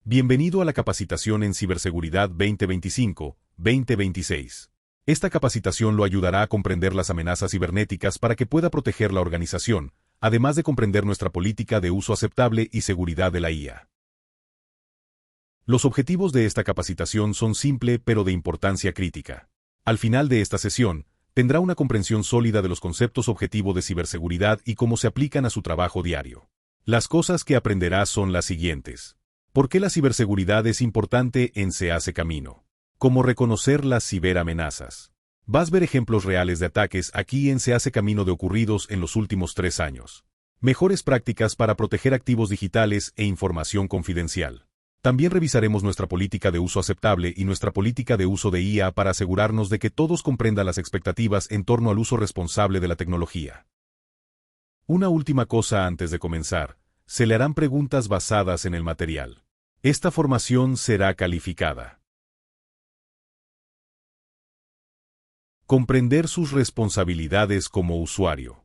Bienvenido a la capacitación en Ciberseguridad 2025-2026. Esta capacitación lo ayudará a comprender las amenazas cibernéticas para que pueda proteger la organización, además de comprender nuestra política de uso aceptable y seguridad de la IA. Los objetivos de esta capacitación son simples pero de importancia crítica. Al final de esta sesión, tendrá una comprensión sólida de los conceptos objetivo de ciberseguridad y cómo se aplican a su trabajo diario. Las cosas que aprenderá son las siguientes. ¿Por qué la ciberseguridad es importante en Se Hace Camino? ¿Cómo reconocer las ciberamenazas? Vas a ver ejemplos reales de ataques aquí en Se Hace Camino de ocurridos en los últimos 3 años. Mejores prácticas para proteger activos digitales e información confidencial. También revisaremos nuestra política de uso aceptable y nuestra política de uso de IA para asegurarnos de que todos comprendan las expectativas en torno al uso responsable de la tecnología. Una última cosa antes de comenzar. Se le harán preguntas basadas en el material. Esta formación será calificada. Comprender sus responsabilidades como usuario.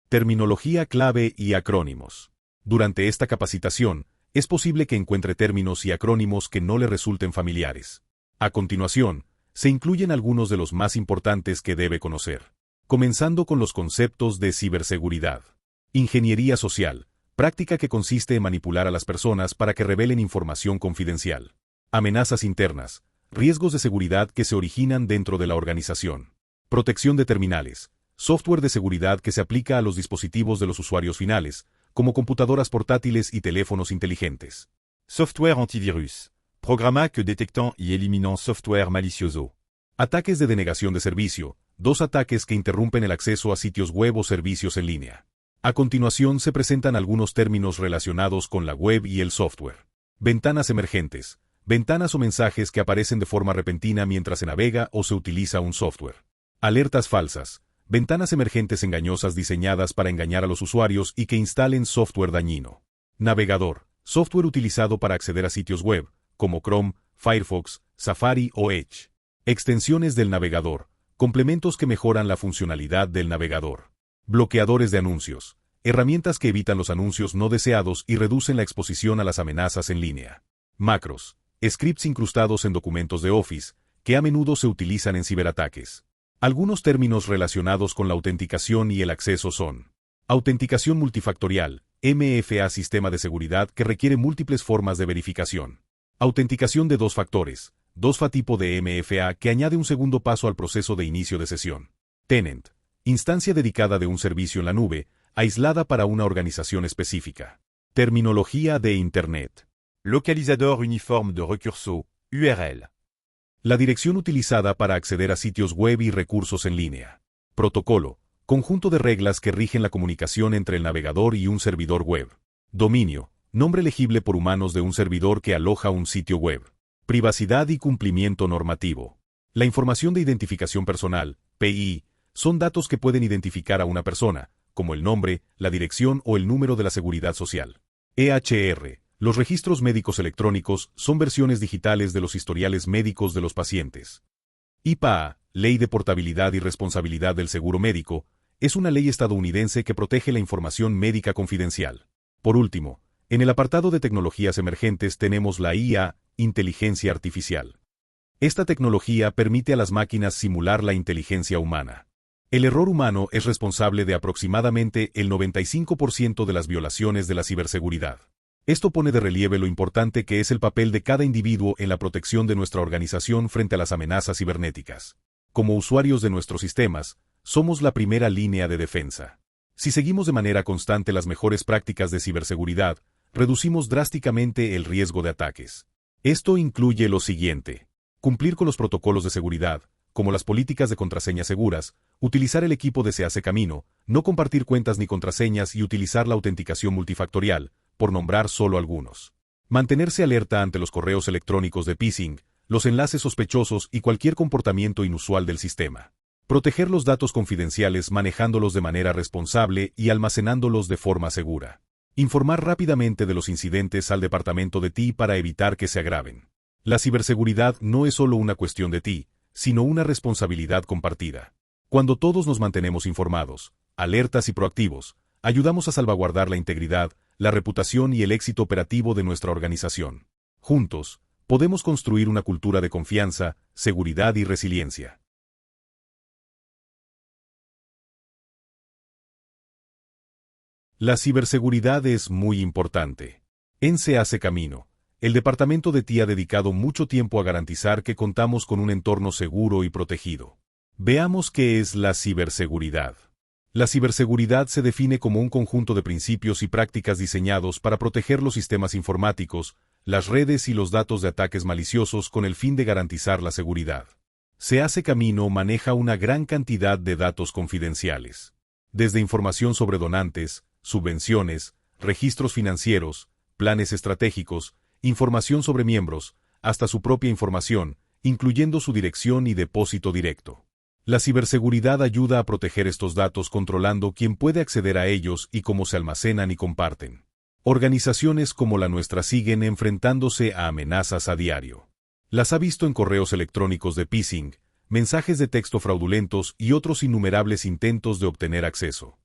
Terminología clave y acrónimos. Durante esta capacitación, es posible que encuentre términos y acrónimos que no le resulten familiares. A continuación, se incluyen algunos de los más importantes que debe conocer. Comenzando con los conceptos de ciberseguridad. Ingeniería social, práctica que consiste en manipular a las personas para que revelen información confidencial. Amenazas internas, riesgos de seguridad que se originan dentro de la organización. Protección de terminales, software de seguridad que se aplica a los dispositivos de los usuarios finales, como computadoras portátiles y teléfonos inteligentes. Software antivirus, programa que detectant y eliminant software malicioso. Ataques de denegación de servicio, 2 ataques que interrumpen el acceso a sitios web o servicios en línea. A continuación se presentan algunos términos relacionados con la web y el software. Ventanas emergentes, ventanas o mensajes que aparecen de forma repentina mientras se navega o se utiliza un software. Alertas falsas, ventanas emergentes engañosas diseñadas para engañar a los usuarios y que instalen software dañino. Navegador, software utilizado para acceder a sitios web, como Chrome, Firefox, Safari o Edge. Extensiones del navegador, complementos que mejoran la funcionalidad del navegador. Bloqueadores de anuncios, herramientas que evitan los anuncios no deseados y reducen la exposición a las amenazas en línea. Macros, scripts incrustados en documentos de Office, que a menudo se utilizan en ciberataques. Algunos términos relacionados con la autenticación y el acceso son: autenticación multifactorial, MFA, sistema de seguridad que requiere múltiples formas de verificación. Autenticación de 2 factores, 2FA tipo de MFA que añade un segundo paso al proceso de inicio de sesión. Tenant, instancia dedicada de un servicio en la nube, aislada para una organización específica. Terminología de Internet. Localizador uniforme de recursos, URL. La dirección utilizada para acceder a sitios web y recursos en línea. Protocolo, conjunto de reglas que rigen la comunicación entre el navegador y un servidor web. Dominio, nombre legible por humanos de un servidor que aloja un sitio web. Privacidad y cumplimiento normativo. La información de identificación personal, PI, son datos que pueden identificar a una persona, como el nombre, la dirección o el número de la seguridad social. EHR. Los registros médicos electrónicos son versiones digitales de los historiales médicos de los pacientes. IPAA, Ley de Portabilidad y Responsabilidad del Seguro Médico, es una ley estadounidense que protege la información médica confidencial. Por último, en el apartado de tecnologías emergentes tenemos la IA, inteligencia artificial. Esta tecnología permite a las máquinas simular la inteligencia humana. El error humano es responsable de aproximadamente el 95% de las violaciones de la ciberseguridad. Esto pone de relieve lo importante que es el papel de cada individuo en la protección de nuestra organización frente a las amenazas cibernéticas. Como usuarios de nuestros sistemas, somos la primera línea de defensa. Si seguimos de manera constante las mejores prácticas de ciberseguridad, reducimos drásticamente el riesgo de ataques. Esto incluye lo siguiente: cumplir con los protocolos de seguridad, como las políticas de contraseñas seguras, utilizar el equipo de Se Hace Camino, no compartir cuentas ni contraseñas y utilizar la autenticación multifactorial, por nombrar solo algunos. Mantenerse alerta ante los correos electrónicos de phishing, los enlaces sospechosos y cualquier comportamiento inusual del sistema. Proteger los datos confidenciales manejándolos de manera responsable y almacenándolos de forma segura. Informar rápidamente de los incidentes al departamento de TI para evitar que se agraven. La ciberseguridad no es solo una cuestión de TI, sino una responsabilidad compartida. Cuando todos nos mantenemos informados, alertas y proactivos, ayudamos a salvaguardar la integridad, la reputación y el éxito operativo de nuestra organización. Juntos, podemos construir una cultura de confianza, seguridad y resiliencia. La ciberseguridad es muy importante. En Se Hace Camino, el departamento de TI ha dedicado mucho tiempo a garantizar que contamos con un entorno seguro y protegido. Veamos qué es la ciberseguridad. La ciberseguridad se define como un conjunto de principios y prácticas diseñados para proteger los sistemas informáticos, las redes y los datos de ataques maliciosos con el fin de garantizar la seguridad. Se Hace Camino maneja una gran cantidad de datos confidenciales. Desde información sobre donantes, subvenciones, registros financieros, planes estratégicos, información sobre miembros, hasta su propia información, incluyendo su dirección y depósito directo. La ciberseguridad ayuda a proteger estos datos controlando quién puede acceder a ellos y cómo se almacenan y comparten. Organizaciones como la nuestra siguen enfrentándose a amenazas a diario. Las ha visto en correos electrónicos de phishing, mensajes de texto fraudulentos y otros innumerables intentos de obtener acceso.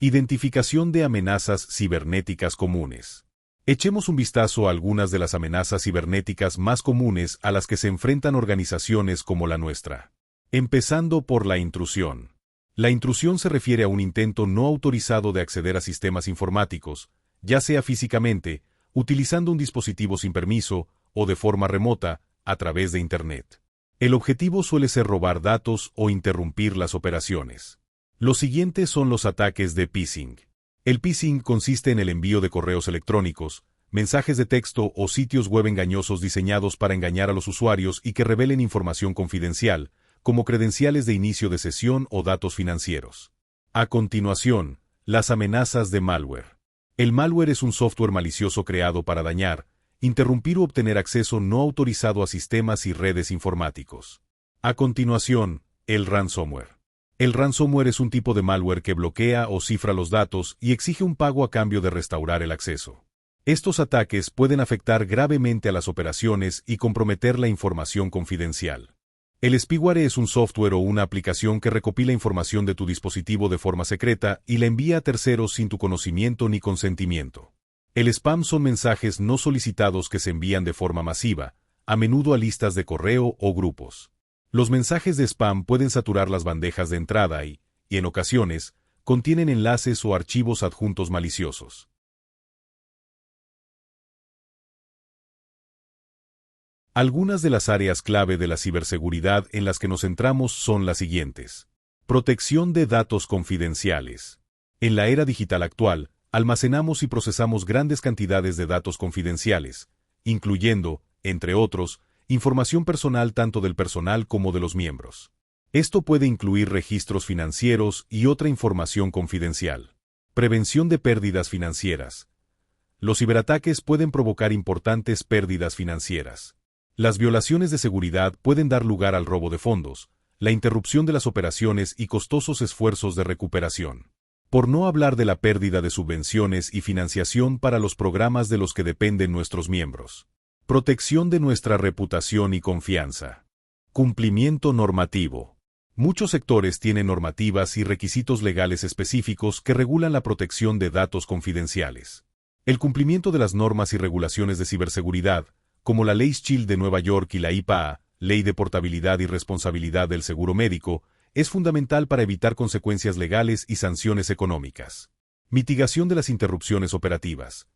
Identificación de amenazas cibernéticas comunes. Echemos un vistazo a algunas de las amenazas cibernéticas más comunes a las que se enfrentan organizaciones como la nuestra. Empezando por la intrusión. La intrusión se refiere a un intento no autorizado de acceder a sistemas informáticos, ya sea físicamente, utilizando un dispositivo sin permiso, o de forma remota, a través de Internet. El objetivo suele ser robar datos o interrumpir las operaciones. Los siguientes son los ataques de phishing. El phishing consiste en el envío de correos electrónicos, mensajes de texto o sitios web engañosos diseñados para engañar a los usuarios y que revelen información confidencial, como credenciales de inicio de sesión o datos financieros. A continuación, las amenazas de malware. El malware es un software malicioso creado para dañar, interrumpir u obtener acceso no autorizado a sistemas y redes informáticos. A continuación, el ransomware. El ransomware es un tipo de malware que bloquea o cifra los datos y exige un pago a cambio de restaurar el acceso. Estos ataques pueden afectar gravemente a las operaciones y comprometer la información confidencial. El spyware es un software o una aplicación que recopila información de tu dispositivo de forma secreta y la envía a terceros sin tu conocimiento ni consentimiento. El spam son mensajes no solicitados que se envían de forma masiva, a menudo a listas de correo o grupos. Los mensajes de spam pueden saturar las bandejas de entrada y, en ocasiones, contienen enlaces o archivos adjuntos maliciosos. Algunas de las áreas clave de la ciberseguridad en las que nos centramos son las siguientes. Protección de datos confidenciales. En la era digital actual, almacenamos y procesamos grandes cantidades de datos confidenciales, incluyendo, entre otros, información personal tanto del personal como de los miembros. Esto puede incluir registros financieros y otra información confidencial. Prevención de pérdidas financieras. Los ciberataques pueden provocar importantes pérdidas financieras. Las violaciones de seguridad pueden dar lugar al robo de fondos, la interrupción de las operaciones y costosos esfuerzos de recuperación. Por no hablar de la pérdida de subvenciones y financiación para los programas de los que dependen nuestros miembros. Protección de nuestra reputación y confianza. Cumplimiento normativo. Muchos sectores tienen normativas y requisitos legales específicos que regulan la protección de datos confidenciales. El cumplimiento de las normas y regulaciones de ciberseguridad, como la Ley Shield de Nueva York y la IPAA, Ley de Portabilidad y Responsabilidad del Seguro Médico, es fundamental para evitar consecuencias legales y sanciones económicas. Mitigación de las interrupciones operativas.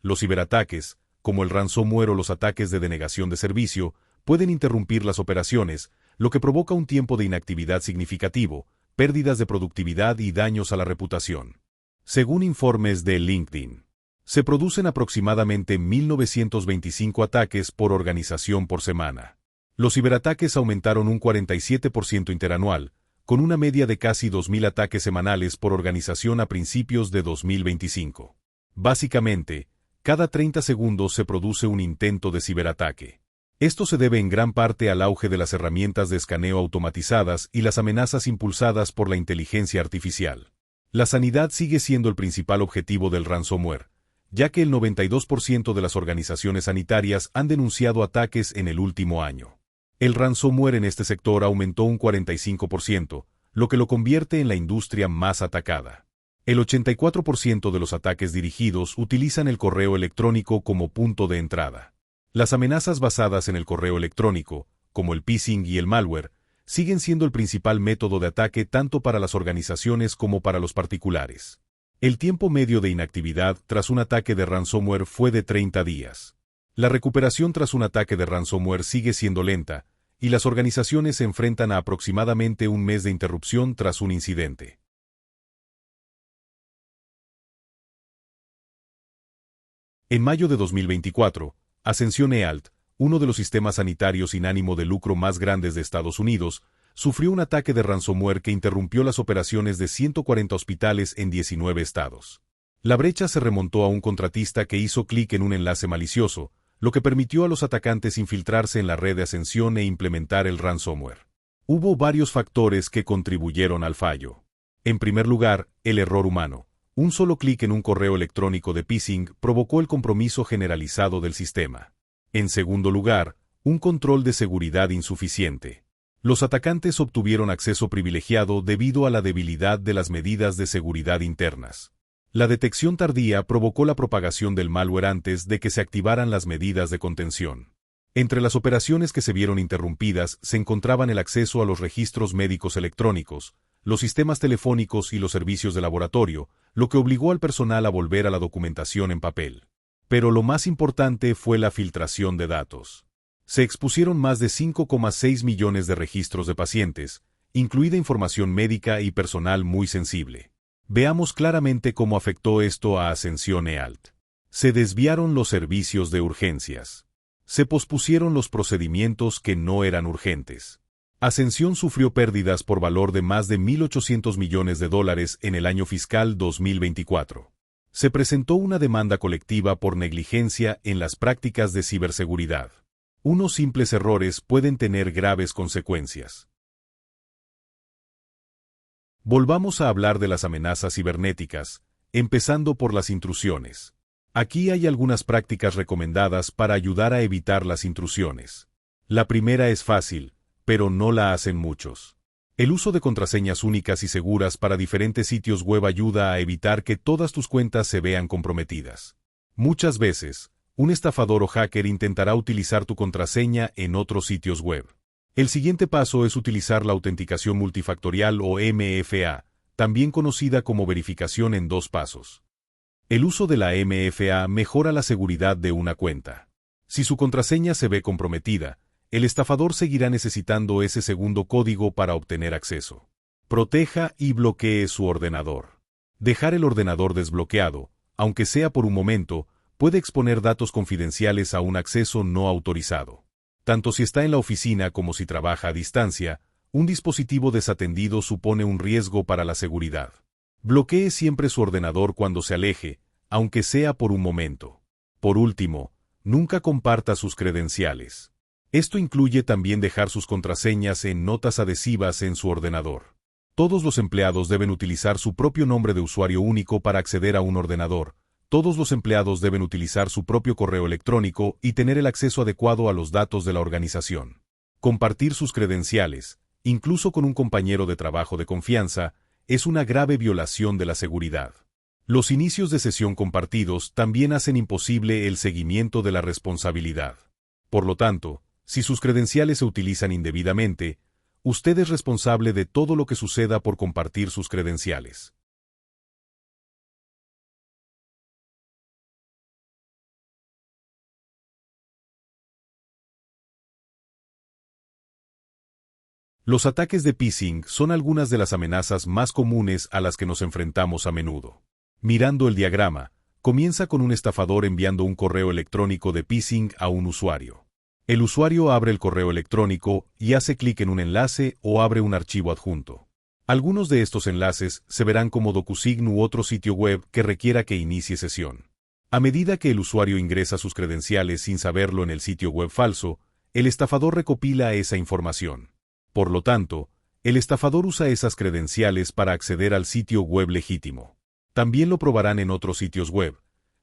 Los ciberataques, como el ransomware o los ataques de denegación de servicio, pueden interrumpir las operaciones, lo que provoca un tiempo de inactividad significativo, pérdidas de productividad y daños a la reputación. Según informes de LinkedIn, se producen aproximadamente 1.925 ataques por organización por semana. Los ciberataques aumentaron un 47% interanual, con una media de casi 2.000 ataques semanales por organización a principios de 2025. Básicamente, cada 30 segundos se produce un intento de ciberataque. Esto se debe en gran parte al auge de las herramientas de escaneo automatizadas y las amenazas impulsadas por la inteligencia artificial. La sanidad sigue siendo el principal objetivo del ransomware, ya que el 92% de las organizaciones sanitarias han denunciado ataques en el último año. El ransomware en este sector aumentó un 45%, lo que lo convierte en la industria más atacada. El 84% de los ataques dirigidos utilizan el correo electrónico como punto de entrada. Las amenazas basadas en el correo electrónico, como el phishing y el malware, siguen siendo el principal método de ataque tanto para las organizaciones como para los particulares. El tiempo medio de inactividad tras un ataque de ransomware fue de 30 días. La recuperación tras un ataque de ransomware sigue siendo lenta, y las organizaciones se enfrentan a aproximadamente un mes de interrupción tras un incidente. En mayo de 2024, Ascension Health, uno de los sistemas sanitarios sin ánimo de lucro más grandes de Estados Unidos, sufrió un ataque de ransomware que interrumpió las operaciones de 140 hospitales en 19 estados. La brecha se remontó a un contratista que hizo clic en un enlace malicioso, lo que permitió a los atacantes infiltrarse en la red de Ascension e implementar el ransomware. Hubo varios factores que contribuyeron al fallo. En primer lugar, el error humano. Un solo clic en un correo electrónico de phishing provocó el compromiso generalizado del sistema. En segundo lugar, un control de seguridad insuficiente. Los atacantes obtuvieron acceso privilegiado debido a la debilidad de las medidas de seguridad internas. La detección tardía provocó la propagación del malware antes de que se activaran las medidas de contención. Entre las operaciones que se vieron interrumpidas se encontraban el acceso a los registros médicos electrónicos, los sistemas telefónicos y los servicios de laboratorio, lo que obligó al personal a volver a la documentación en papel. Pero lo más importante fue la filtración de datos. Se expusieron más de 5,6 millones de registros de pacientes, incluida información médica y personal muy sensible. Veamos claramente cómo afectó esto a Ascension Health. Se desviaron los servicios de urgencias. Se pospusieron los procedimientos que no eran urgentes. Ascension sufrió pérdidas por valor de más de $1.800 millones en el año fiscal 2024. Se presentó una demanda colectiva por negligencia en las prácticas de ciberseguridad. Unos simples errores pueden tener graves consecuencias. Volvamos a hablar de las amenazas cibernéticas, empezando por las intrusiones. Aquí hay algunas prácticas recomendadas para ayudar a evitar las intrusiones. La primera es fácil, pero no la hacen muchos. El uso de contraseñas únicas y seguras para diferentes sitios web ayuda a evitar que todas tus cuentas se vean comprometidas. Muchas veces, un estafador o hacker intentará utilizar tu contraseña en otros sitios web. El siguiente paso es utilizar la autenticación multifactorial o MFA, también conocida como verificación en 2 pasos. El uso de la MFA mejora la seguridad de una cuenta. Si su contraseña se ve comprometida, el estafador seguirá necesitando ese segundo código para obtener acceso. Proteja y bloquee su ordenador. Dejar el ordenador desbloqueado, aunque sea por un momento, puede exponer datos confidenciales a un acceso no autorizado. Tanto si está en la oficina como si trabaja a distancia, un dispositivo desatendido supone un riesgo para la seguridad. Bloquee siempre su ordenador cuando se aleje, aunque sea por un momento. Por último, nunca comparta sus credenciales. Esto incluye también dejar sus contraseñas en notas adhesivas en su ordenador. Todos los empleados deben utilizar su propio nombre de usuario único para acceder a un ordenador. Todos los empleados deben utilizar su propio correo electrónico y tener el acceso adecuado a los datos de la organización. Compartir sus credenciales, incluso con un compañero de trabajo de confianza, es una grave violación de la seguridad. Los inicios de sesión compartidos también hacen imposible el seguimiento de la responsabilidad. Por lo tanto, si sus credenciales se utilizan indebidamente, usted es responsable de todo lo que suceda por compartir sus credenciales. Los ataques de phishing son algunas de las amenazas más comunes a las que nos enfrentamos a menudo. Mirando el diagrama, comienza con un estafador enviando un correo electrónico de phishing a un usuario. El usuario abre el correo electrónico y hace clic en un enlace o abre un archivo adjunto. Algunos de estos enlaces se verán como DocuSign u otro sitio web que requiera que inicie sesión. A medida que el usuario ingresa sus credenciales sin saberlo en el sitio web falso, el estafador recopila esa información. Por lo tanto, el estafador usa esas credenciales para acceder al sitio web legítimo. También lo probarán en otros sitios web,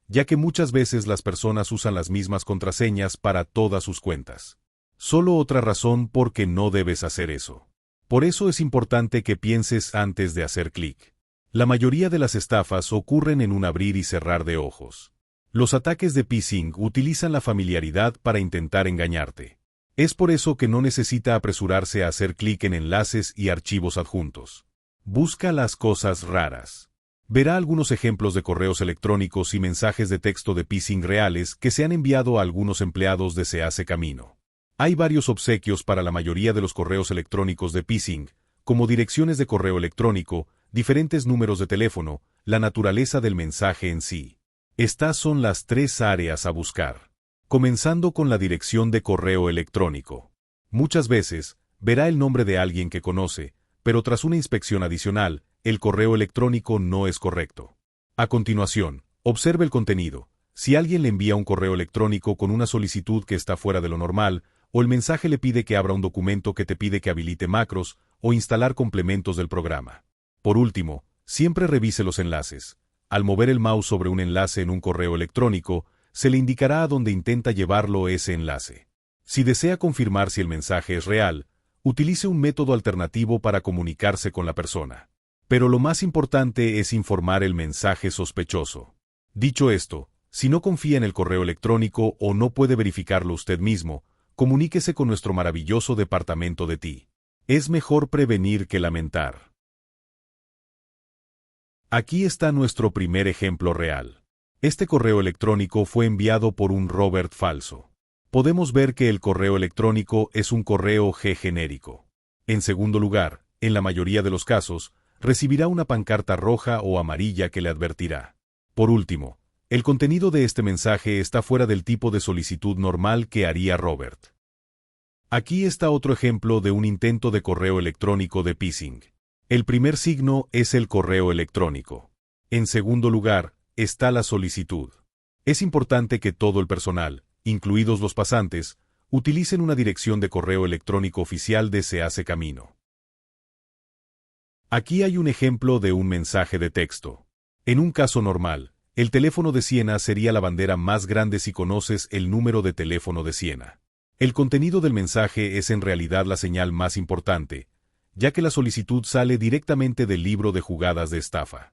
ya que muchas veces las personas usan las mismas contraseñas para todas sus cuentas. Solo otra razón por qué no debes hacer eso. Por eso es importante que pienses antes de hacer clic. La mayoría de las estafas ocurren en un abrir y cerrar de ojos. Los ataques de phishing utilizan la familiaridad para intentar engañarte. Es por eso que no necesita apresurarse a hacer clic en enlaces y archivos adjuntos. Busca las cosas raras. Verá algunos ejemplos de correos electrónicos y mensajes de texto de phishing reales que se han enviado a algunos empleados de Se Hace Camino. Hay varios obsequios para la mayoría de los correos electrónicos de phishing, como direcciones de correo electrónico, diferentes números de teléfono, la naturaleza del mensaje en sí. Estas son las 3 áreas a buscar. Comenzando con la dirección de correo electrónico. Muchas veces, verá el nombre de alguien que conoce, pero tras una inspección adicional, el correo electrónico no es correcto. A continuación, observe el contenido. Si alguien le envía un correo electrónico con una solicitud que está fuera de lo normal, o el mensaje le pide que abra un documento que te pide que habilite macros o instalar complementos del programa. Por último, siempre revise los enlaces. Al mover el mouse sobre un enlace en un correo electrónico, se le indicará a dónde intenta llevarlo ese enlace. Si desea confirmar si el mensaje es real, utilice un método alternativo para comunicarse con la persona. Pero lo más importante es informar el mensaje sospechoso. Dicho esto, si no confía en el correo electrónico o no puede verificarlo usted mismo, comuníquese con nuestro maravilloso departamento de TI. Es mejor prevenir que lamentar. Aquí está nuestro primer ejemplo real. Este correo electrónico fue enviado por un Robert falso. Podemos ver que el correo electrónico es un correo genérico. En segundo lugar, en la mayoría de los casos, recibirá una pancarta roja o amarilla que le advertirá. Por último, el contenido de este mensaje está fuera del tipo de solicitud normal que haría Robert. Aquí está otro ejemplo de un intento de correo electrónico de phishing. El primer signo es el correo electrónico. En segundo lugar, está la solicitud. Es importante que todo el personal, incluidos los pasantes, utilicen una dirección de correo electrónico oficial de Se Hace Camino. Aquí hay un ejemplo de un mensaje de texto. En un caso normal, el teléfono de Siena sería la bandera más grande si conoces el número de teléfono de Siena. El contenido del mensaje es en realidad la señal más importante, ya que la solicitud sale directamente del libro de jugadas de estafa.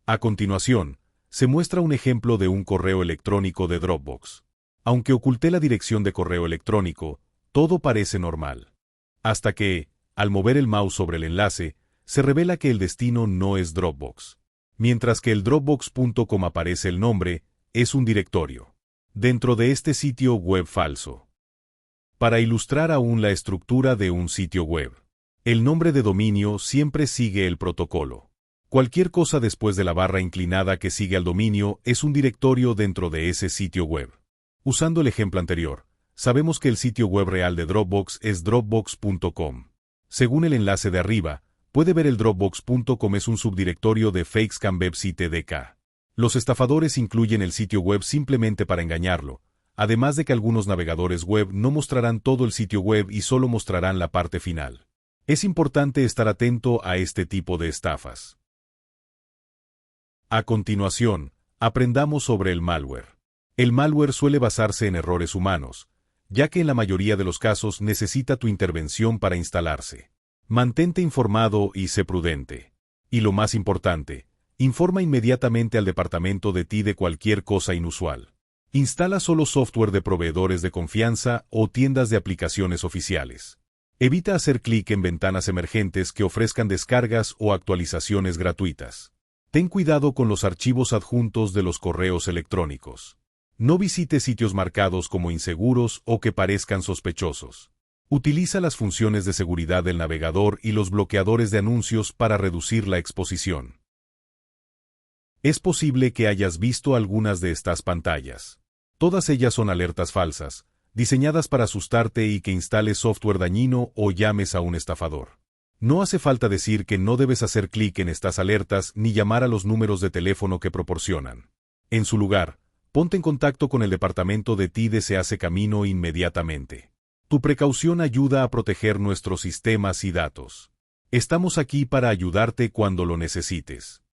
A continuación, se muestra un ejemplo de un correo electrónico de Dropbox. Aunque oculté la dirección de correo electrónico, todo parece normal. Hasta que, al mover el mouse sobre el enlace, se revela que el destino no es Dropbox. Mientras que el Dropbox.com aparece el nombre, es un directorio. Dentro de este sitio web falso. Para ilustrar aún la estructura de un sitio web. El nombre de dominio siempre sigue el protocolo. Cualquier cosa después de la barra inclinada que sigue al dominio es un directorio dentro de ese sitio web. Usando el ejemplo anterior, sabemos que el sitio web real de Dropbox es Dropbox.com. Según el enlace de arriba, puede ver el Dropbox.com es un subdirectorio de FakesCamWebSite.dk. Los estafadores incluyen el sitio web simplemente para engañarlo, además de que algunos navegadores web no mostrarán todo el sitio web y solo mostrarán la parte final. Es importante estar atento a este tipo de estafas. A continuación, aprendamos sobre el malware. El malware suele basarse en errores humanos, ya que en la mayoría de los casos necesita tu intervención para instalarse. Mantente informado y sé prudente. Y lo más importante, informa inmediatamente al departamento de TI de cualquier cosa inusual. Instala solo software de proveedores de confianza o tiendas de aplicaciones oficiales. Evita hacer clic en ventanas emergentes que ofrezcan descargas o actualizaciones gratuitas. Ten cuidado con los archivos adjuntos de los correos electrónicos. No visites sitios marcados como inseguros o que parezcan sospechosos. Utiliza las funciones de seguridad del navegador y los bloqueadores de anuncios para reducir la exposición. Es posible que hayas visto algunas de estas pantallas. Todas ellas son alertas falsas, diseñadas para asustarte y que instales software dañino o llames a un estafador. No hace falta decir que no debes hacer clic en estas alertas ni llamar a los números de teléfono que proporcionan. En su lugar, ponte en contacto con el departamento de TI de Se Hace Camino inmediatamente. Tu precaución ayuda a proteger nuestros sistemas y datos. Estamos aquí para ayudarte cuando lo necesites.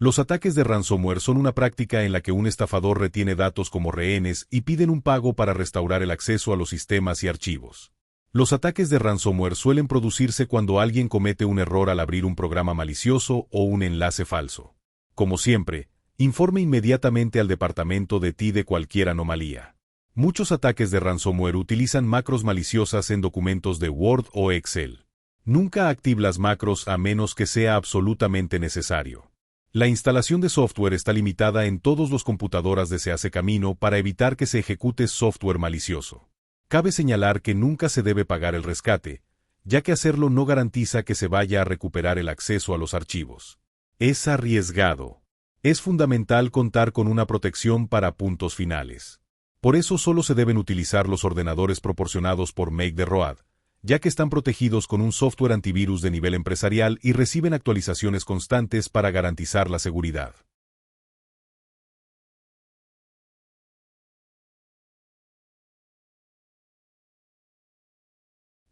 Los ataques de ransomware son una práctica en la que un estafador retiene datos como rehenes y piden un pago para restaurar el acceso a los sistemas y archivos. Los ataques de ransomware suelen producirse cuando alguien comete un error al abrir un programa malicioso o un enlace falso. Como siempre, informe inmediatamente al departamento de TI de cualquier anomalía. Muchos ataques de ransomware utilizan macros maliciosas en documentos de Word o Excel. Nunca active las macros a menos que sea absolutamente necesario. La instalación de software está limitada en todos los computadoras de Se hace camino para evitar que se ejecute software malicioso. Cabe señalar que nunca se debe pagar el rescate, ya que hacerlo no garantiza que se vaya a recuperar el acceso a los archivos. Es arriesgado. Es fundamental contar con una protección para puntos finales. Por eso solo se deben utilizar los ordenadores proporcionados por Make the Road, ya que están protegidos con un software antivirus de nivel empresarial y reciben actualizaciones constantes para garantizar la seguridad.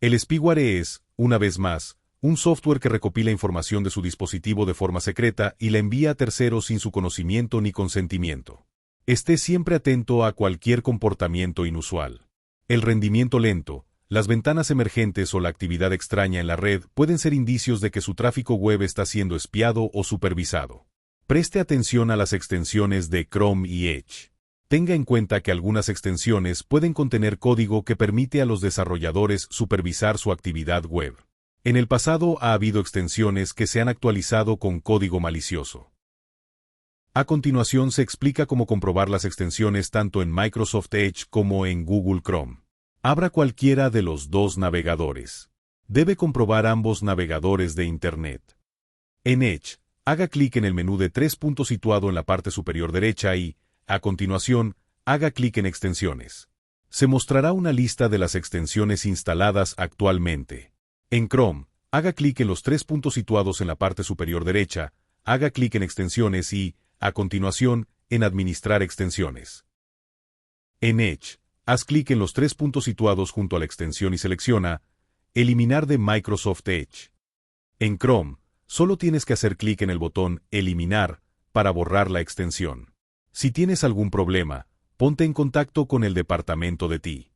El spyware es, una vez más, un software que recopila información de su dispositivo de forma secreta y la envía a terceros sin su conocimiento ni consentimiento. Esté siempre atento a cualquier comportamiento inusual. El rendimiento lento, las ventanas emergentes o la actividad extraña en la red pueden ser indicios de que su tráfico web está siendo espiado o supervisado. Preste atención a las extensiones de Chrome y Edge. Tenga en cuenta que algunas extensiones pueden contener código que permite a los desarrolladores supervisar su actividad web. En el pasado ha habido extensiones que se han actualizado con código malicioso. A continuación se explica cómo comprobar las extensiones tanto en Microsoft Edge como en Google Chrome. Abra cualquiera de los dos navegadores. Debe comprobar ambos navegadores de Internet. En Edge, haga clic en el menú de 3 puntos situado en la parte superior derecha y, a continuación, haga clic en Extensiones. Se mostrará una lista de las extensiones instaladas actualmente. En Chrome, haga clic en los 3 puntos situados en la parte superior derecha, haga clic en Extensiones y, a continuación, en Administrar extensiones. En Edge, haz clic en los 3 puntos situados junto a la extensión y selecciona Eliminar de Microsoft Edge. En Chrome, solo tienes que hacer clic en el botón Eliminar para borrar la extensión. Si tienes algún problema, ponte en contacto con el departamento de TI.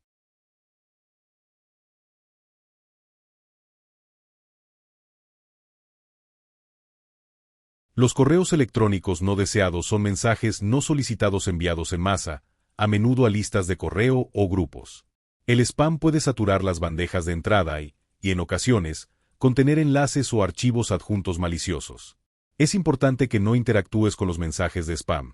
Los correos electrónicos no deseados son mensajes no solicitados enviados en masa, a menudo a listas de correo o grupos. El spam puede saturar las bandejas de entrada y, en ocasiones, contener enlaces o archivos adjuntos maliciosos. Es importante que no interactúes con los mensajes de spam.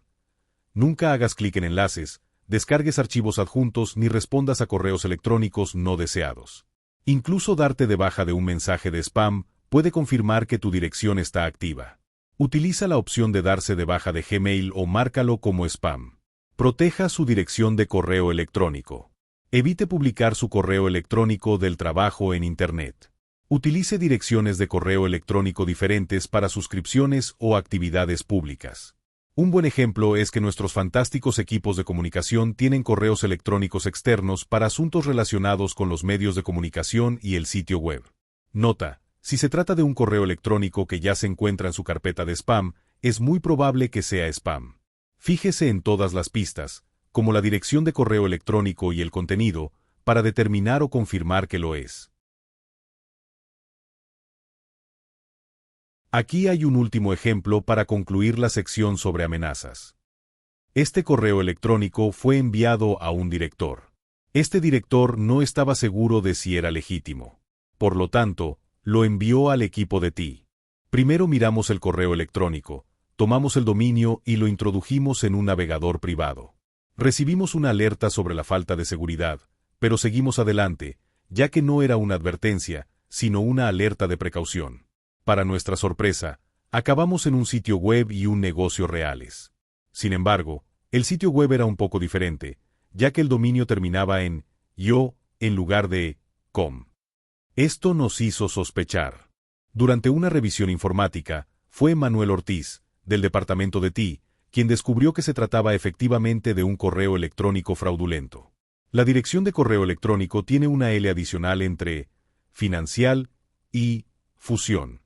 Nunca hagas clic en enlaces, descargues archivos adjuntos ni respondas a correos electrónicos no deseados. Incluso darte de baja de un mensaje de spam puede confirmar que tu dirección está activa. Utiliza la opción de darse de baja de Gmail o márcalo como spam. Proteja su dirección de correo electrónico. Evite publicar su correo electrónico del trabajo en Internet. Utilice direcciones de correo electrónico diferentes para suscripciones o actividades públicas. Un buen ejemplo es que nuestros fantásticos equipos de comunicación tienen correos electrónicos externos para asuntos relacionados con los medios de comunicación y el sitio web. Nota: si se trata de un correo electrónico que ya se encuentra en su carpeta de spam, es muy probable que sea spam. Fíjese en todas las pistas, como la dirección de correo electrónico y el contenido, para determinar o confirmar que lo es. Aquí hay un último ejemplo para concluir la sección sobre amenazas. Este correo electrónico fue enviado a un director. Este director no estaba seguro de si era legítimo. Por lo tanto, lo envió al equipo de TI. Primero miramos el correo electrónico, tomamos el dominio y lo introdujimos en un navegador privado. Recibimos una alerta sobre la falta de seguridad, pero seguimos adelante, ya que no era una advertencia, sino una alerta de precaución. Para nuestra sorpresa, acabamos en un sitio web y un negocio reales. Sin embargo, el sitio web era un poco diferente, ya que el dominio terminaba en .io en lugar de .com. Esto nos hizo sospechar. Durante una revisión informática, fue Manuel Ortiz, del departamento de TI, quien descubrió que se trataba efectivamente de un correo electrónico fraudulento. La dirección de correo electrónico tiene una L adicional entre financial y fusión.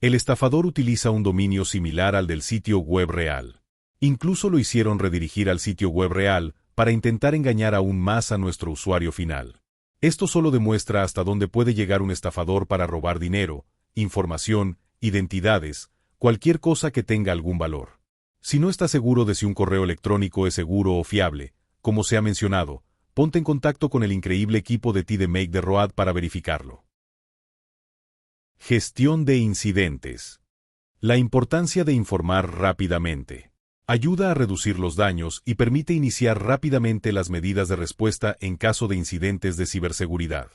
El estafador utiliza un dominio similar al del sitio web real. Incluso lo hicieron redirigir al sitio web real para intentar engañar aún más a nuestro usuario final. Esto solo demuestra hasta dónde puede llegar un estafador para robar dinero, información, identidades, cualquier cosa que tenga algún valor. Si no estás seguro de si un correo electrónico es seguro o fiable, como se ha mencionado, ponte en contacto con el increíble equipo de TD Make de Road para verificarlo. Gestión de incidentes. La importancia de informar rápidamente. Ayuda a reducir los daños y permite iniciar rápidamente las medidas de respuesta en caso de incidentes de ciberseguridad.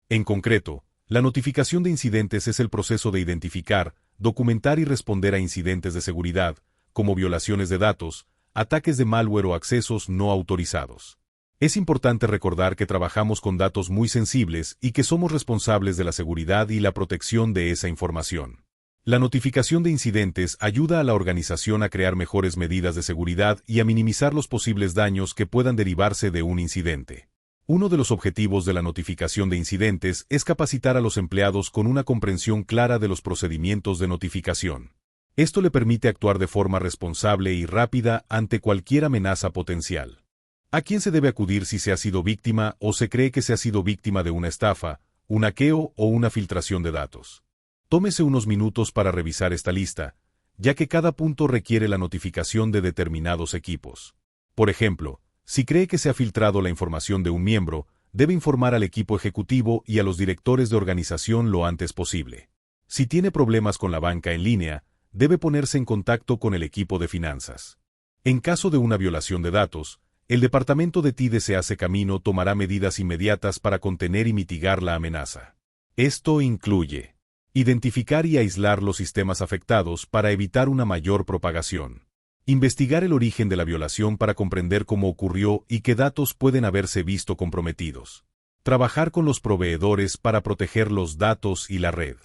En concreto, la notificación de incidentes es el proceso de identificar, documentar y responder a incidentes de seguridad, como violaciones de datos, ataques de malware o accesos no autorizados. Es importante recordar que trabajamos con datos muy sensibles y que somos responsables de la seguridad y la protección de esa información. La notificación de incidentes ayuda a la organización a crear mejores medidas de seguridad y a minimizar los posibles daños que puedan derivarse de un incidente. Uno de los objetivos de la notificación de incidentes es capacitar a los empleados con una comprensión clara de los procedimientos de notificación. Esto le permite actuar de forma responsable y rápida ante cualquier amenaza potencial. ¿A quién se debe acudir si se ha sido víctima o se cree que se ha sido víctima de una estafa, un hackeo o una filtración de datos? Tómese unos minutos para revisar esta lista, ya que cada punto requiere la notificación de determinados equipos. Por ejemplo, si cree que se ha filtrado la información de un miembro, debe informar al equipo ejecutivo y a los directores de organización lo antes posible. Si tiene problemas con la banca en línea, debe ponerse en contacto con el equipo de finanzas. En caso de una violación de datos, el departamento de TI se hace camino tomará medidas inmediatas para contener y mitigar la amenaza. Esto incluye identificar y aislar los sistemas afectados para evitar una mayor propagación. Investigar el origen de la violación para comprender cómo ocurrió y qué datos pueden haberse visto comprometidos. Trabajar con los proveedores para proteger los datos y la red.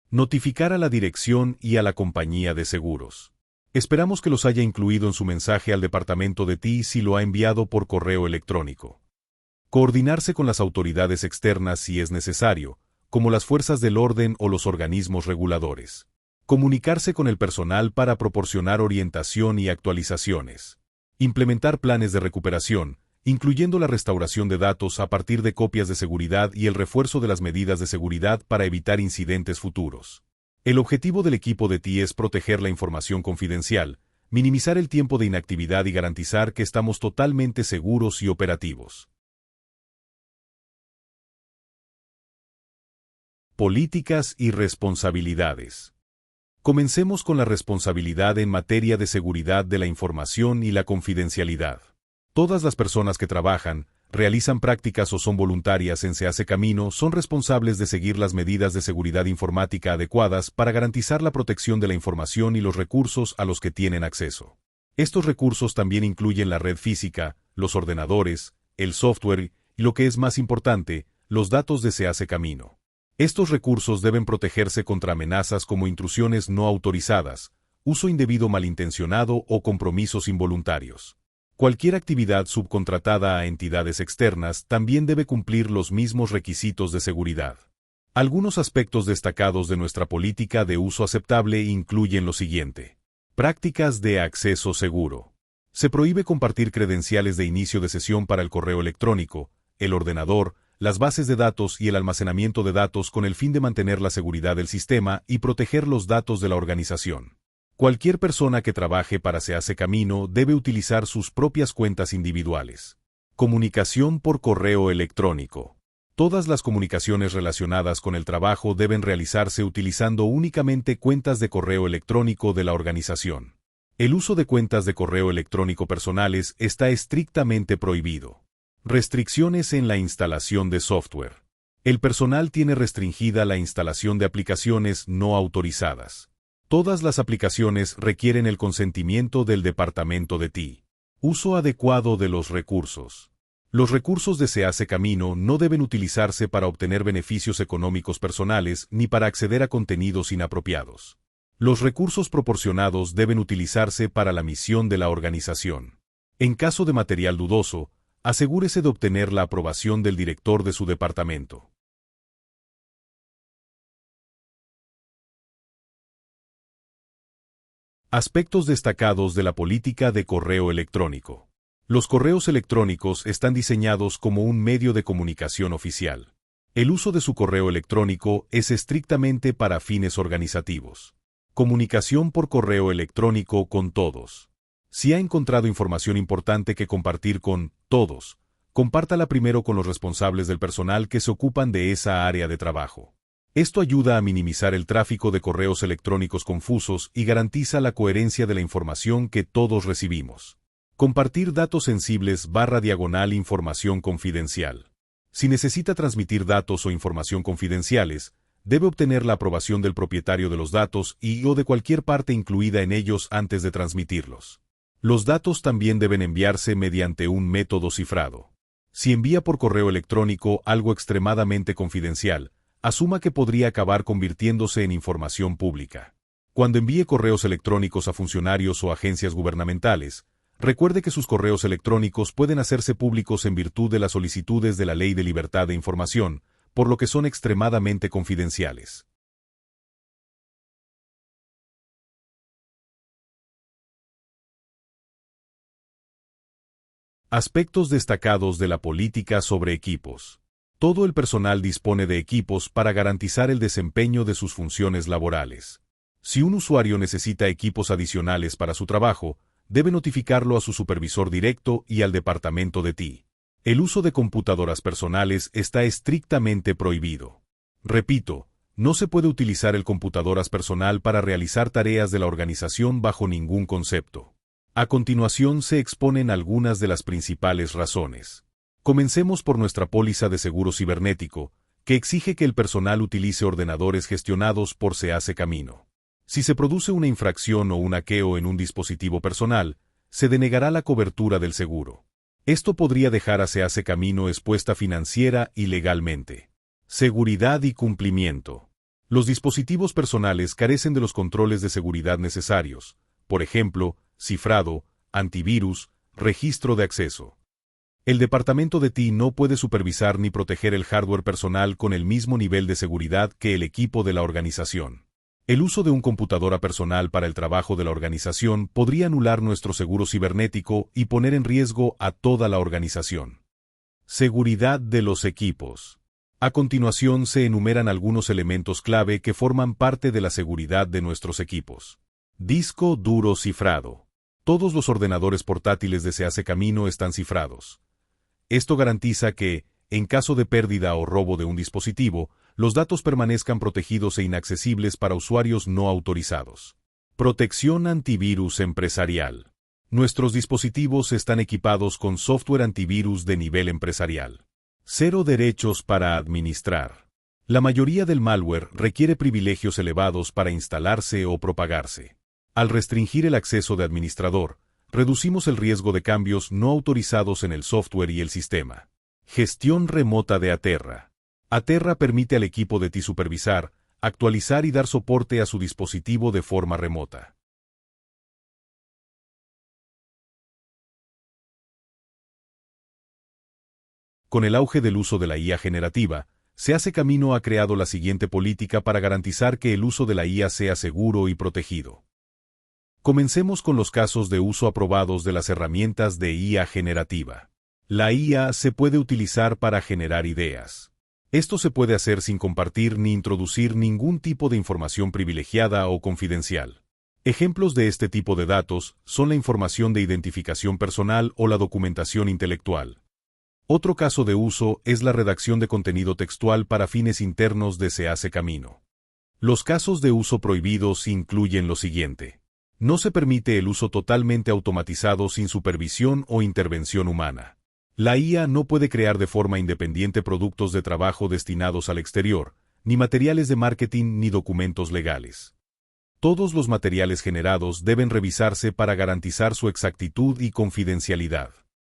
Notificar a la dirección y a la compañía de seguros. Esperamos que los haya incluido en su mensaje al departamento de TI si lo ha enviado por correo electrónico. Coordinarse con las autoridades externas si es necesario, como las fuerzas del orden o los organismos reguladores. Comunicarse con el personal para proporcionar orientación y actualizaciones. Implementar planes de recuperación, incluyendo la restauración de datos a partir de copias de seguridad y el refuerzo de las medidas de seguridad para evitar incidentes futuros. El objetivo del equipo de TI es proteger la información confidencial, minimizar el tiempo de inactividad y garantizar que estamos totalmente seguros y operativos. Políticas y responsabilidades. Comencemos con la responsabilidad en materia de seguridad de la información y la confidencialidad. Todas las personas que trabajan, realizan prácticas o son voluntarias en Se Hace Camino son responsables de seguir las medidas de seguridad informática adecuadas para garantizar la protección de la información y los recursos a los que tienen acceso. Estos recursos también incluyen la red física, los ordenadores, el software y, lo que es más importante, los datos de Se Hace Camino. Estos recursos deben protegerse contra amenazas como intrusiones no autorizadas, uso indebido malintencionado o compromisos involuntarios. Cualquier actividad subcontratada a entidades externas también debe cumplir los mismos requisitos de seguridad. Algunos aspectos destacados de nuestra política de uso aceptable incluyen lo siguiente. Prácticas de acceso seguro. Se prohíbe compartir credenciales de inicio de sesión para el correo electrónico, el ordenador, las bases de datos y el almacenamiento de datos con el fin de mantener la seguridad del sistema y proteger los datos de la organización. Cualquier persona que trabaje para Se Hace Camino debe utilizar sus propias cuentas individuales. Comunicación por correo electrónico. Todas las comunicaciones relacionadas con el trabajo deben realizarse utilizando únicamente cuentas de correo electrónico de la organización. El uso de cuentas de correo electrónico personales está estrictamente prohibido. Restricciones en la instalación de software. El personal tiene restringida la instalación de aplicaciones no autorizadas. Todas las aplicaciones requieren el consentimiento del departamento de TI. Uso adecuado de los recursos. Los recursos de Se Hace Camino no deben utilizarse para obtener beneficios económicos personales ni para acceder a contenidos inapropiados. Los recursos proporcionados deben utilizarse para la misión de la organización. En caso de material dudoso, asegúrese de obtener la aprobación del director de su departamento. Aspectos destacados de la política de correo electrónico. Los correos electrónicos están diseñados como un medio de comunicación oficial. El uso de su correo electrónico es estrictamente para fines organizativos. Comunicación por correo electrónico con todos. Si ha encontrado información importante que compartir con todos, compártala primero con los responsables del personal que se ocupan de esa área de trabajo. Esto ayuda a minimizar el tráfico de correos electrónicos confusos y garantiza la coherencia de la información que todos recibimos. Compartir datos sensibles / información confidencial. Si necesita transmitir datos o información confidenciales, debe obtener la aprobación del propietario de los datos o de cualquier parte incluida en ellos antes de transmitirlos. Los datos también deben enviarse mediante un método cifrado. Si envía por correo electrónico algo extremadamente confidencial, asuma que podría acabar convirtiéndose en información pública. Cuando envíe correos electrónicos a funcionarios o agencias gubernamentales, recuerde que sus correos electrónicos pueden hacerse públicos en virtud de las solicitudes de la Ley de Libertad de Información, por lo que son extremadamente confidenciales. Aspectos destacados de la política sobre equipos. Todo el personal dispone de equipos para garantizar el desempeño de sus funciones laborales. Si un usuario necesita equipos adicionales para su trabajo, debe notificarlo a su supervisor directo y al departamento de TI. El uso de computadoras personales está estrictamente prohibido. Repito, no se puede utilizar el computadoras personal para realizar tareas de la organización bajo ningún concepto. A continuación se exponen algunas de las principales razones. Comencemos por nuestra póliza de seguro cibernético, que exige que el personal utilice ordenadores gestionados por SEACE Camino. Si se produce una infracción o un hackeo en un dispositivo personal, se denegará la cobertura del seguro. Esto podría dejar a SEACE Camino expuesta financiera y legalmente. Seguridad y cumplimiento. Los dispositivos personales carecen de los controles de seguridad necesarios, por ejemplo, cifrado, antivirus, registro de acceso. El departamento de TI no puede supervisar ni proteger el hardware personal con el mismo nivel de seguridad que el equipo de la organización. El uso de un computadora personal para el trabajo de la organización podría anular nuestro seguro cibernético y poner en riesgo a toda la organización. Seguridad de los equipos. A continuación se enumeran algunos elementos clave que forman parte de la seguridad de nuestros equipos. Disco duro cifrado. Todos los ordenadores portátiles de SEACE Camino están cifrados. Esto garantiza que, en caso de pérdida o robo de un dispositivo, los datos permanezcan protegidos e inaccesibles para usuarios no autorizados. Protección antivirus empresarial. Nuestros dispositivos están equipados con software antivirus de nivel empresarial. 0 derechos para administrar. La mayoría del malware requiere privilegios elevados para instalarse o propagarse. Al restringir el acceso de administrador, reducimos el riesgo de cambios no autorizados en el software y el sistema. Gestión remota de Aterra. Aterra permite al equipo de TI supervisar, actualizar y dar soporte a su dispositivo de forma remota. Con el auge del uso de la IA generativa, SEACE Camino ha creado la siguiente política para garantizar que el uso de la IA sea seguro y protegido. Comencemos con los casos de uso aprobados de las herramientas de IA generativa. La IA se puede utilizar para generar ideas. Esto se puede hacer sin compartir ni introducir ningún tipo de información privilegiada o confidencial. Ejemplos de este tipo de datos son la información de identificación personal o la documentación intelectual. Otro caso de uso es la redacción de contenido textual para fines internos de SEACE Camino. Los casos de uso prohibidos incluyen lo siguiente. No se permite el uso totalmente automatizado sin supervisión o intervención humana. La IA no puede crear de forma independiente productos de trabajo destinados al exterior, ni materiales de marketing ni documentos legales. Todos los materiales generados deben revisarse para garantizar su exactitud y confidencialidad.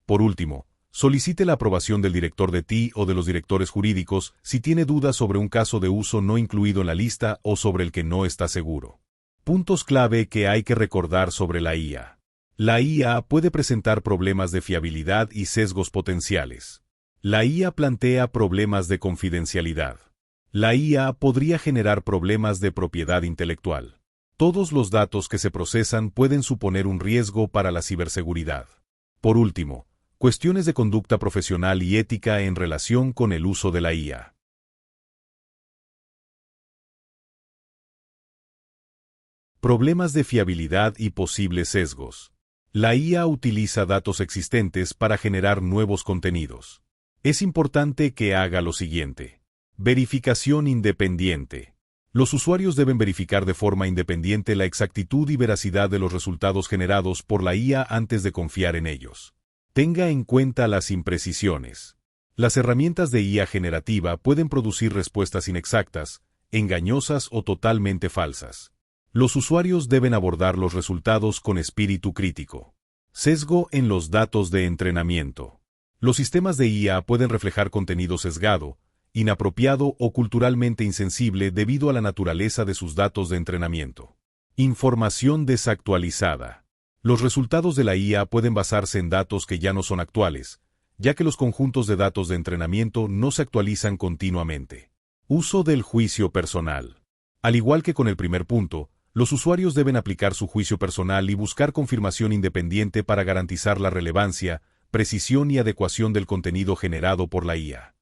Por último, solicite la aprobación del director de TI o de los directores jurídicos si tiene dudas sobre un caso de uso no incluido en la lista o sobre el que no está seguro. Puntos clave que hay que recordar sobre la IA. La IA puede presentar problemas de fiabilidad y sesgos potenciales. La IA plantea problemas de confidencialidad. La IA podría generar problemas de propiedad intelectual. Todos los datos que se procesan pueden suponer un riesgo para la ciberseguridad. Por último, cuestiones de conducta profesional y ética en relación con el uso de la IA. Problemas de fiabilidad y posibles sesgos. La IA utiliza datos existentes para generar nuevos contenidos. Es importante que haga lo siguiente. Verificación independiente. Los usuarios deben verificar de forma independiente la exactitud y veracidad de los resultados generados por la IA antes de confiar en ellos. Tenga en cuenta las imprecisiones. Las herramientas de IA generativa pueden producir respuestas inexactas, engañosas o totalmente falsas. Los usuarios deben abordar los resultados con espíritu crítico. Sesgo en los datos de entrenamiento. Los sistemas de IA pueden reflejar contenido sesgado, inapropiado o culturalmente insensible debido a la naturaleza de sus datos de entrenamiento. Información desactualizada. Los resultados de la IA pueden basarse en datos que ya no son actuales, ya que los conjuntos de datos de entrenamiento no se actualizan continuamente. Uso del juicio personal. Al igual que con el primer punto, los usuarios deben aplicar su juicio personal y buscar confirmación independiente para garantizar la relevancia, precisión y adecuación del contenido generado por la IA.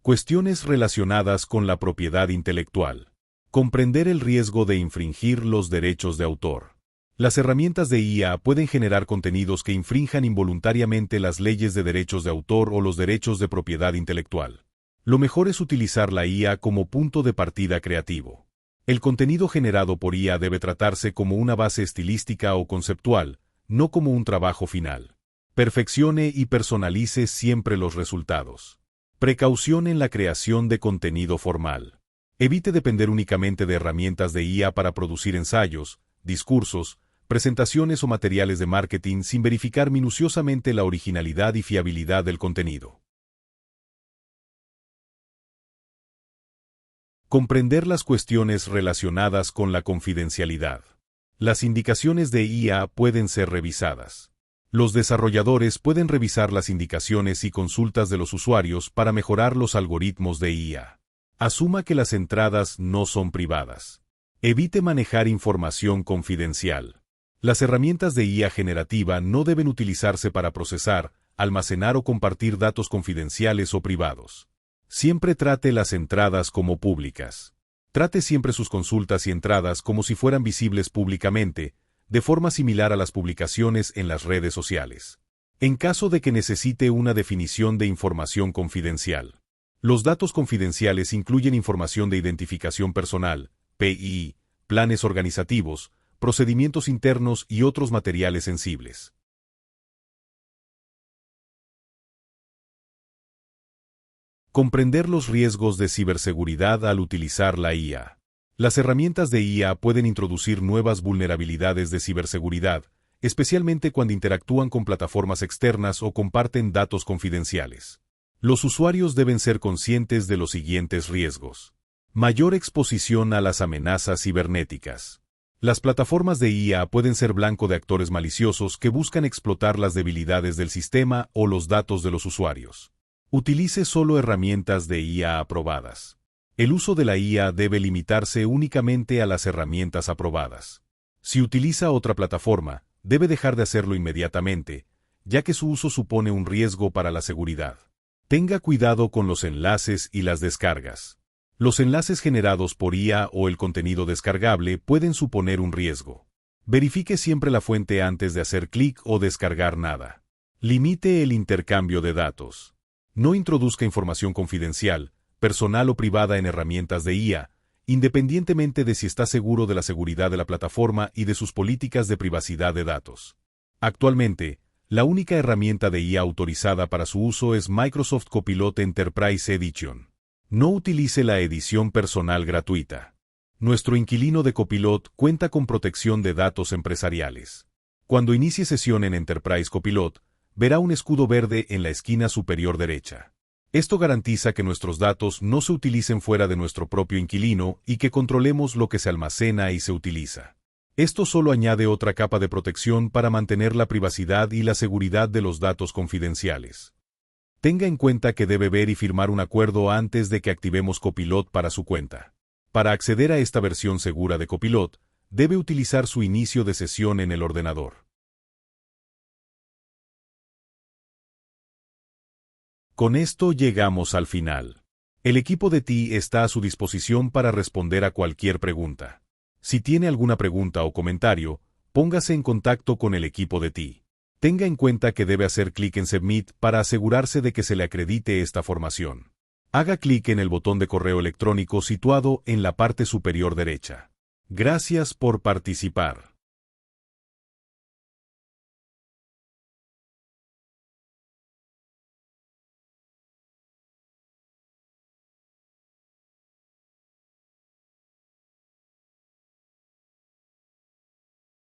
Cuestiones relacionadas con la propiedad intelectual. Comprender el riesgo de infringir los derechos de autor. Las herramientas de IA pueden generar contenidos que infrinjan involuntariamente las leyes de derechos de autor o los derechos de propiedad intelectual. Lo mejor es utilizar la IA como punto de partida creativo. El contenido generado por IA debe tratarse como una base estilística o conceptual, no como un trabajo final. Perfeccione y personalice siempre los resultados. Precaución en la creación de contenido formal. Evite depender únicamente de herramientas de IA para producir ensayos, discursos, presentaciones o materiales de marketing sin verificar minuciosamente la originalidad y fiabilidad del contenido. Comprender las cuestiones relacionadas con la confidencialidad. Las indicaciones de IA pueden ser revisadas. Los desarrolladores pueden revisar las indicaciones y consultas de los usuarios para mejorar los algoritmos de IA. Asuma que las entradas no son privadas. Evite manejar información confidencial. Las herramientas de IA generativa no deben utilizarse para procesar, almacenar o compartir datos confidenciales o privados. Siempre trate las entradas como públicas. Trate siempre sus consultas y entradas como si fueran visibles públicamente, de forma similar a las publicaciones en las redes sociales. En caso de que necesite una definición de información confidencial. Los datos confidenciales incluyen información de identificación personal, PII, planes organizativos, procedimientos internos y otros materiales sensibles. Comprender los riesgos de ciberseguridad al utilizar la IA. Las herramientas de IA pueden introducir nuevas vulnerabilidades de ciberseguridad, especialmente cuando interactúan con plataformas externas o comparten datos confidenciales. Los usuarios deben ser conscientes de los siguientes riesgos. Mayor exposición a las amenazas cibernéticas. Las plataformas de IA pueden ser blanco de actores maliciosos que buscan explotar las debilidades del sistema o los datos de los usuarios. Utilice solo herramientas de IA aprobadas. El uso de la IA debe limitarse únicamente a las herramientas aprobadas. Si utiliza otra plataforma, debe dejar de hacerlo inmediatamente, ya que su uso supone un riesgo para la seguridad. Tenga cuidado con los enlaces y las descargas. Los enlaces generados por IA o el contenido descargable pueden suponer un riesgo. Verifique siempre la fuente antes de hacer clic o descargar nada. Limite el intercambio de datos. No introduzca información confidencial, personal o privada en herramientas de IA, independientemente de si está seguro de la seguridad de la plataforma y de sus políticas de privacidad de datos. Actualmente, la única herramienta de IA autorizada para su uso es Microsoft Copilot Enterprise Edition. No utilice la edición personal gratuita. Nuestro inquilino de Copilot cuenta con protección de datos empresariales. Cuando inicie sesión en Enterprise Copilot, verá un escudo verde en la esquina superior derecha. Esto garantiza que nuestros datos no se utilicen fuera de nuestro propio inquilino y que controlemos lo que se almacena y se utiliza. Esto solo añade otra capa de protección para mantener la privacidad y la seguridad de los datos confidenciales. Tenga en cuenta que debe ver y firmar un acuerdo antes de que activemos Copilot para su cuenta. Para acceder a esta versión segura de Copilot, debe utilizar su inicio de sesión en el ordenador. Con esto llegamos al final. El equipo de TI está a su disposición para responder a cualquier pregunta. Si tiene alguna pregunta o comentario, póngase en contacto con el equipo de TI. Tenga en cuenta que debe hacer clic en Submit para asegurarse de que se le acredite esta formación. Haga clic en el botón de correo electrónico situado en la parte superior derecha. Gracias por participar.